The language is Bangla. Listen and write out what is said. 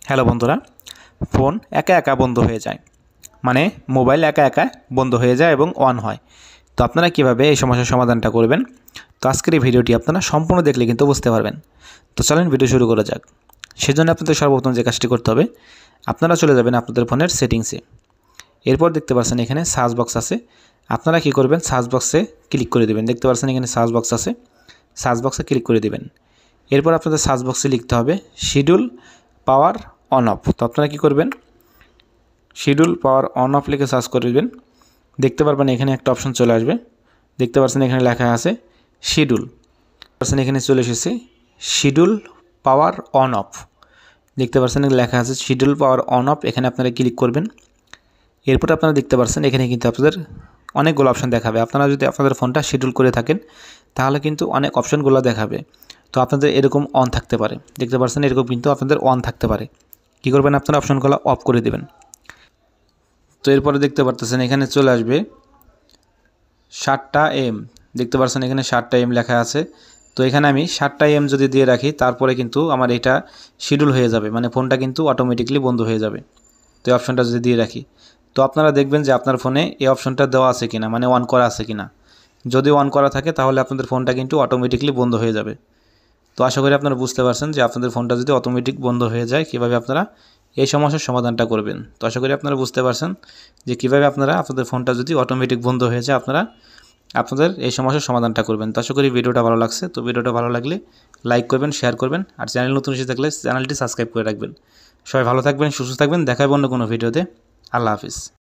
হ্যালো বন্ধুরা, ফোন একা একা বন্ধ হয়ে যায়, মানে মোবাইল একা একা বন্ধ হয়ে যায় এবং অন হয়। তো আপনারা কিভাবে এই সমস্যার সমাধানটা করবেন, তো আজকের এই ভিডিওটি আপনারা সম্পূর্ণ দেখলে কিন্তু বুঝতে পারবেন। তো চলেন ভিডিও শুরু করা যাক। সেজন্য আপনাদের সর্বপ্রথম যে কাজটি করতে হবে, আপনারা চলে যাবেন আপনাদের ফোনের সেটিংসে। এরপর দেখতে পাচ্ছেন এখানে সার্চ বক্স আছে। আপনারা কি করবেন, সার্চ বক্সে ক্লিক করে দেবেন। দেখতে পাচ্ছেন এখানে সার্চ বক্স আছে, সার্চ বক্সে ক্লিক করে দেবেন। এরপর আপনাদের সার্চ বক্সে লিখতে হবে শিডিউল পাওয়ার অন অফ। তো আপনারা কী করবেন, শিডিউল পাওয়ার অন অফ লিখে সার্চ করে দেবেন। দেখতে পারবেন এখানে একটা অপশন চলে আসবে। দেখতে পাচ্ছেন এখানে লেখা আছে শিডিউল, পাচ্ছেন এখানে চলে এসেছে শিডিউল পাওয়ার অন অফ। দেখতে পাচ্ছেন লেখা আছে শিডিউল পাওয়ার অন অফ, এখানে আপনারা ক্লিক করবেন। এরপর আপনারা দেখতে পাচ্ছেন এখানে কিন্তু আপনাদের অনেকগুলো অপশন দেখাবে। আপনারা যদি আপনাদের ফোনটা শিডিউল করে থাকেন তাহলে কিন্তু অনেক অপশনগুলো দেখাবে। তো আপনাদের এরকম অন থাকতে পারে, দেখতে পাচ্ছেন এরকম কিন্তু আপনাদের অন থাকতে পারে। কী করবেন, আপনারা অপশনগুলো অফ করে দেবেন। তো এরপরে দেখতে পারতেছেন এখানে চলে আসবে 7টা AM। দেখতে পাচ্ছেন এখানে 7টা AM লেখা আছে। তো এখানে আমি 7টা AM যদি দিয়ে রাখি তারপরে কিন্তু আমার এটা শিডিউল হয়ে যাবে, মানে ফোনটা কিন্তু অটোমেটিকলি বন্ধ হয়ে যাবে। তো এই অপশনটা যদি দিয়ে রাখি, তো আপনারা দেখবেন যে আপনার ফোনে এই অপশনটা দেওয়া আছে কিনা, মানে অন করা আছে কিনা। যদি অন করা থাকে তাহলে আপনাদের ফোনটা কিন্তু অটোমেটিকলি বন্ধ হয়ে যাবে। তো আশা করি আপনারা বুঝতে পারছেন যে আপনাদের ফোনটা যদি অটোমেটিক বন্ধ হয়ে যায় কীভাবে আপনারা এই সমস্যার সমাধানটা করবেন। তো আশা করি আপনারা বুঝতে পারছেন যে কীভাবে আপনারা আপনাদের ফোনটা যদি অটোমেটিক বন্ধ হয়ে যায় আপনারা আপনাদের এই সমস্যার সমাধানটা করবেন। তো আশা করি ভিডিওটা ভালো লাগছে। তো ভিডিওটা ভালো লাগলে লাইক করবেন, শেয়ার করবেন, আর চ্যানেল নতুন এসে থাকলে চ্যানেলটি সাবস্ক্রাইব করে রাখবেন। সবাই ভালো থাকবেন, সুস্থ থাকবেন। দেখা হবে অন্য কোনো ভিডিওতে। আল্লাহ হাফিজ।